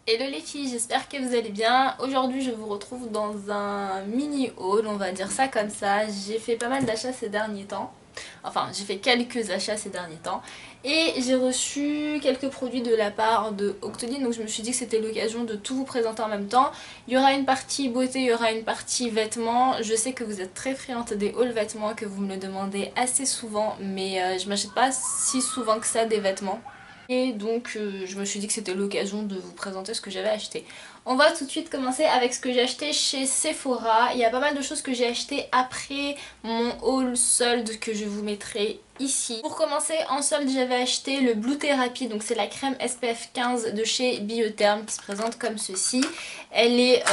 Hello les filles, j'espère que vous allez bien. Aujourd'hui je vous retrouve dans un mini haul, on va dire ça comme ça. J'ai fait pas mal d'achats ces derniers temps. Enfin, j'ai fait quelques achats ces derniers temps. Et j'ai reçu quelques produits de la part de Octoly, donc je me suis dit que c'était l'occasion de tout vous présenter en même temps. Il y aura une partie beauté, il y aura une partie vêtements. Je sais que vous êtes très friandes des hauls vêtements, que vous me le demandez assez souvent, mais je m'achète pas si souvent que ça des vêtements. Et donc je me suis dit que c'était l'occasion de vous présenter ce que j'avais acheté. On va tout de suite commencer avec ce que j'ai acheté chez Sephora. Il y a pas mal de choses que j'ai acheté après mon haul solde que je vous mettrai ici. Pour commencer, en solde j'avais acheté le Blue Therapy, donc c'est la crème SPF 15 de chez Biotherm qui se présente comme ceci. Elle est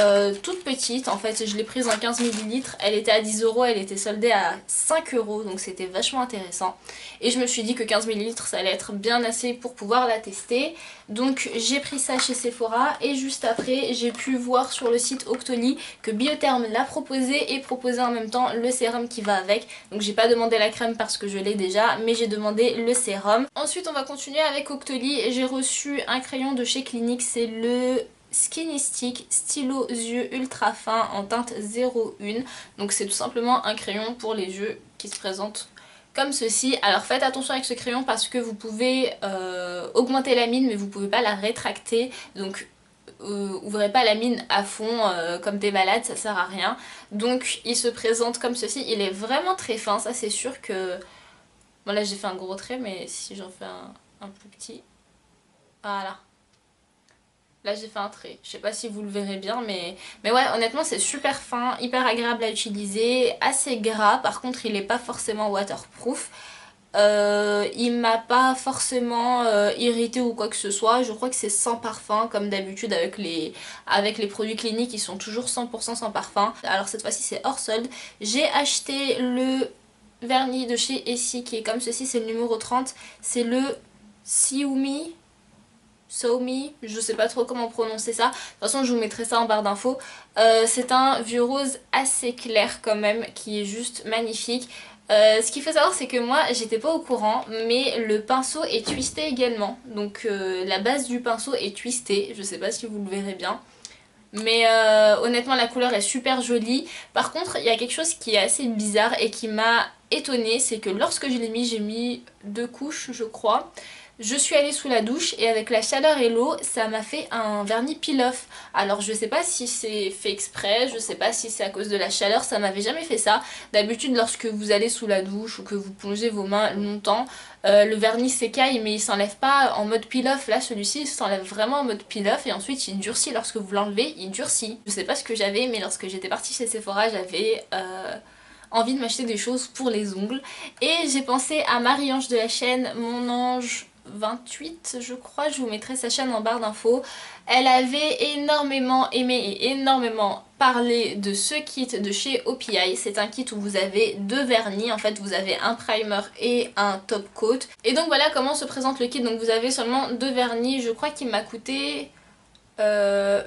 toute petite, en fait je l'ai prise en 15 ml, elle était à 10 euros, elle était soldée à 5 euros, donc c'était vachement intéressant. Et je me suis dit que 15 ml ça allait être bien assez pour pouvoir la tester. Donc j'ai pris ça chez Sephora et juste après j'ai pu voir sur le site Octoly que Biotherm l'a proposé et proposé en même temps le sérum qui va avec. Donc j'ai pas demandé la crème parce que je l'ai déjà, mais j'ai demandé le sérum. Ensuite on va continuer avec Octoly et j'ai reçu un crayon de chez Clinique, c'est le Skinny Stick stylo yeux ultra fin en teinte 01. Donc c'est tout simplement un crayon pour les yeux qui se présente comme ceci. Alors faites attention avec ce crayon parce que vous pouvez augmenter la mine mais vous pouvez pas la rétracter. Donc ouvrez pas la mine à fond comme des malades, ça sert à rien. Donc il se présente comme ceci. Il est vraiment très fin, ça c'est sûr que... Bon là j'ai fait un gros trait mais si j'en fais un plus petit... Voilà. Là j'ai fait un trait, je sais pas si vous le verrez bien mais ouais honnêtement c'est super fin, hyper agréable à utiliser, assez gras, par contre il est pas forcément waterproof. Il m'a pas forcément irrité ou quoi que ce soit, je crois que c'est sans parfum comme d'habitude avec les produits cliniques, ils sont toujours 100% sans parfum. Alors cette fois-ci c'est hors solde. J'ai acheté le vernis de chez Essie qui est comme ceci, c'est le numéro 30, c'est le Xiaomi. Xiaomi, je sais pas trop comment prononcer ça. De toute façon, je vous mettrai ça en barre d'infos. C'est un vieux rose assez clair quand même, qui est juste magnifique. Ce qu'il faut savoir, c'est que moi, j'étais pas au courant, mais le pinceau est twisté également. Donc la base du pinceau est twistée. Je sais pas si vous le verrez bien. Mais honnêtement, la couleur est super jolie. Par contre, il y a quelque chose qui est assez bizarre et qui m'a étonnée, c'est que lorsque je l'ai mis, j'ai mis 2 couches, je crois. Je suis allée sous la douche et avec la chaleur et l'eau, ça m'a fait un vernis peel-off. Alors je sais pas si c'est fait exprès, je sais pas si c'est à cause de la chaleur, ça m'avait jamais fait ça. D'habitude lorsque vous allez sous la douche ou que vous plongez vos mains longtemps, le vernis s'écaille mais il s'enlève pas en mode peel-off. Là celui-ci il s'enlève vraiment en mode peel-off et ensuite il durcit lorsque vous l'enlevez, il durcit. Je sais pas ce que j'avais mais lorsque j'étais partie chez Sephora j'avais... envie de m'acheter des choses pour les ongles et j'ai pensé à Marie-Ange de la chaîne Mon Ange 28 je crois, je vous mettrai sa chaîne en barre d'infos. Elle avait énormément aimé et énormément parlé de ce kit de chez OPI. C'est un kit où vous avez 2 vernis, en fait vous avez un primer et un top coat. Et donc voilà comment se présente le kit, donc vous avez seulement 2 vernis, je crois qu'il m'a coûté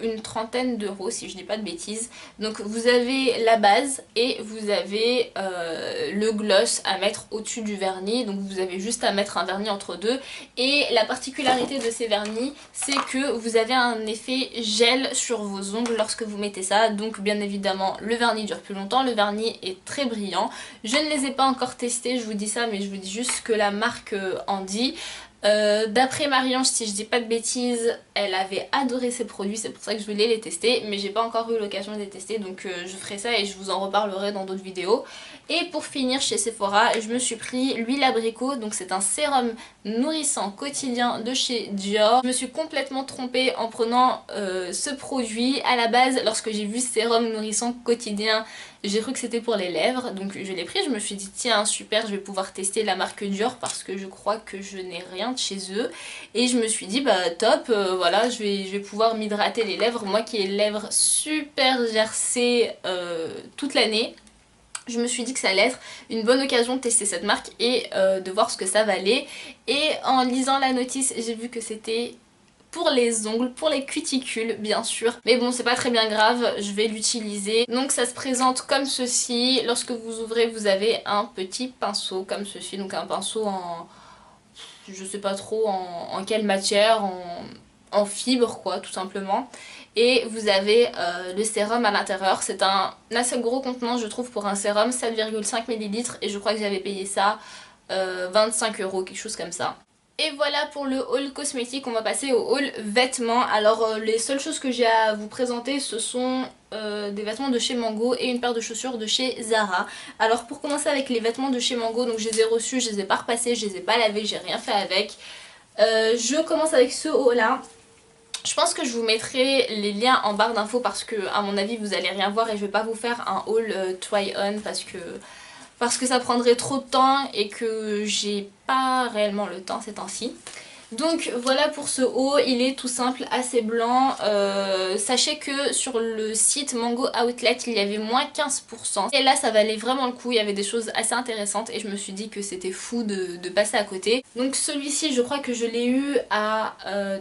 une trentaine d'euros si je dis pas de bêtises. Donc vous avez la base et vous avez le gloss à mettre au-dessus du vernis, donc vous avez juste à mettre un vernis entre deux. Et la particularité de ces vernis c'est que vous avez un effet gel sur vos ongles lorsque vous mettez ça, donc bien évidemment le vernis dure plus longtemps, le vernis est très brillant. Je ne les ai pas encore testés, je vous dis ça mais je vous dis juste ce que la marque en dit. D'après Marie-Ange, si je dis pas de bêtises, elle avait adoré ces produits, c'est pour ça que je voulais les tester, mais j'ai pas encore eu l'occasion de les tester, donc je ferai ça et je vous en reparlerai dans d'autres vidéos. Et pour finir chez Sephora, je me suis pris l'huile abricot, donc c'est un sérum nourrissant quotidien de chez Dior. Je me suis complètement trompée en prenant ce produit. À la base, lorsque j'ai vu sérum nourrissant quotidien, j'ai cru que c'était pour les lèvres, donc je l'ai pris, je me suis dit tiens super, je vais pouvoir tester la marque Dior parce que je crois que je n'ai rien de chez eux. Et je me suis dit bah top, voilà, je vais pouvoir m'hydrater les lèvres, moi qui ai les lèvres super gercées toute l'année. Je me suis dit que ça allait être une bonne occasion de tester cette marque et de voir ce que ça valait. Et en lisant la notice, j'ai vu que c'était pour les ongles, pour les cuticules bien sûr. Mais bon c'est pas très bien grave, je vais l'utiliser. Donc ça se présente comme ceci. Lorsque vous ouvrez vous avez un petit pinceau comme ceci. Donc un pinceau en... je sais pas trop en quelle matière, en fibres quoi tout simplement. Et vous avez le sérum à l'intérieur. C'est un assez gros contenant je trouve pour un sérum, 7,5 ml et je crois que j'avais payé ça 25 €, quelque chose comme ça. Et voilà pour le haul cosmétique, on va passer au haul vêtements. Alors les seules choses que j'ai à vous présenter ce sont des vêtements de chez Mango et une paire de chaussures de chez Zara. Alors pour commencer avec les vêtements de chez Mango, donc je les ai reçus, je les ai pas repassés, je les ai pas lavés, j'ai rien fait avec. Je commence avec ce haul là. Je pense que je vous mettrai les liens en barre d'infos parce que à mon avis vous allez rien voir et je vais pas vous faire un haul try on parce que ça prendrait trop de temps et que j'ai pas réellement le temps ces temps-ci. Donc voilà pour ce haut, il est tout simple, assez blanc. Sachez que sur le site Mango Outlet il y avait moins 15%. Et là ça valait vraiment le coup, il y avait des choses assez intéressantes et je me suis dit que c'était fou de passer à côté. Donc celui-ci je crois que je l'ai eu à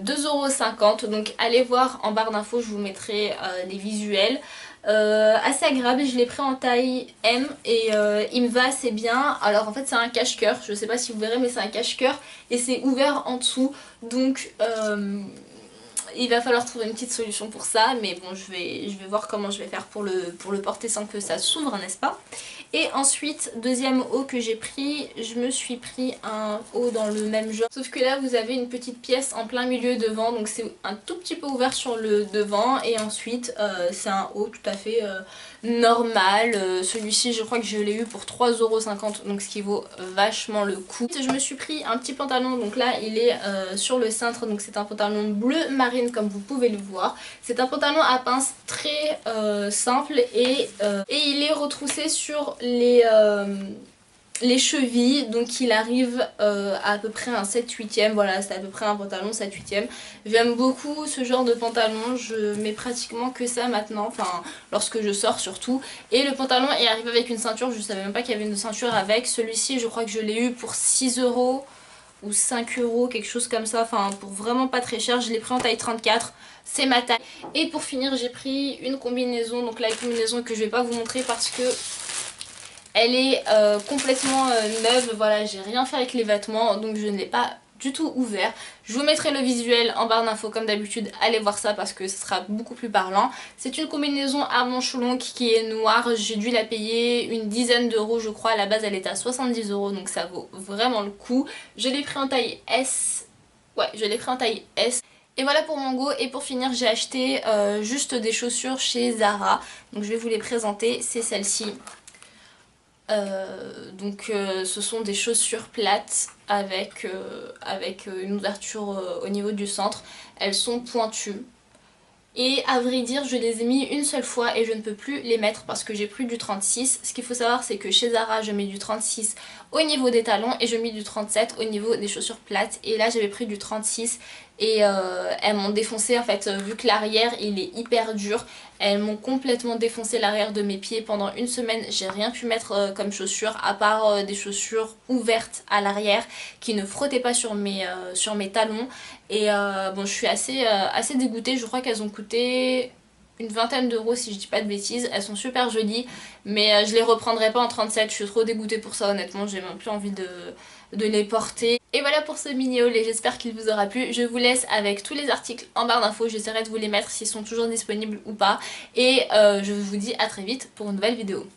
2,50 €. Donc allez voir en barre d'infos, je vous mettrai les visuels. Assez agréable, je l'ai pris en taille M et il me va assez bien. Alors en fait c'est un cache-cœur, je sais pas si vous verrez mais c'est un cache-cœur et c'est ouvert en dessous donc il va falloir trouver une petite solution pour ça, mais bon je vais voir comment je vais faire pour le porter sans que ça s'ouvre, n'est-ce pas. Et ensuite, deuxième haut que j'ai pris, je me suis pris un haut dans le même genre. Sauf que là vous avez une petite pièce en plein milieu devant, donc c'est un tout petit peu ouvert sur le devant. Et ensuite c'est un haut tout à fait normal. Celui-ci je crois que je l'ai eu pour 3,50 €, donc ce qui vaut vachement le coup. Je me suis pris un petit pantalon, donc là il est sur le cintre, donc c'est un pantalon bleu marine comme vous pouvez le voir. C'est un pantalon à pince très simple et il est retroussé sur les chevilles, donc il arrive à peu près un 7/8e, voilà c'est à peu près un pantalon 7/8e. J'aime beaucoup ce genre de pantalon, je mets pratiquement que ça maintenant, enfin lorsque je sors surtout. Et le pantalon est arrivé avec une ceinture, je savais même pas qu'il y avait une ceinture avec. Celui-ci je crois que je l'ai eu pour 6 € ou 5 €, quelque chose comme ça, enfin pour vraiment pas très cher. Je l'ai pris en taille 34, c'est ma taille. Et pour finir j'ai pris une combinaison, donc la combinaison que je vais pas vous montrer parce que elle est complètement neuve, voilà j'ai rien fait avec les vêtements donc je ne l'ai pas du tout ouvert. Je vous mettrai le visuel en barre d'infos comme d'habitude, allez voir ça parce que ce sera beaucoup plus parlant. C'est une combinaison à manches longues qui est noire, j'ai dû la payer une dizaine d'euros je crois, à la base elle était à 70 € donc ça vaut vraiment le coup. Je l'ai pris en taille S, ouais je l'ai pris en taille S. Et voilà pour Mango. Et pour finir j'ai acheté juste des chaussures chez Zara, donc je vais vous les présenter, c'est celle-ci. Ce sont des chaussures plates avec une ouverture au niveau du centre. Elles sont pointues. Et à vrai dire je les ai mis une seule fois et je ne peux plus les mettre parce que j'ai pris du 36. Ce qu'il faut savoir c'est que chez Zara je mets du 36 au niveau des talons et je mets du 37 au niveau des chaussures plates. Et là j'avais pris du 36 et elles m'ont défoncé en fait, vu que l'arrière il est hyper dur. Elles m'ont complètement défoncé l'arrière de mes pieds pendant une semaine. J'ai rien pu mettre comme chaussures à part des chaussures ouvertes à l'arrière qui ne frottaient pas sur mes talons. Et bon je suis assez dégoûtée, je crois qu'elles ont coûté une vingtaine d'euros si je dis pas de bêtises. Elles sont super jolies mais je les reprendrai pas en 37, je suis trop dégoûtée pour ça honnêtement, j'ai même plus envie de les porter. Et voilà pour ce mini haul et j'espère qu'il vous aura plu. Je vous laisse avec tous les articles en barre d'infos, j'essaierai de vous les mettre s'ils sont toujours disponibles ou pas. Et je vous dis à très vite pour une nouvelle vidéo.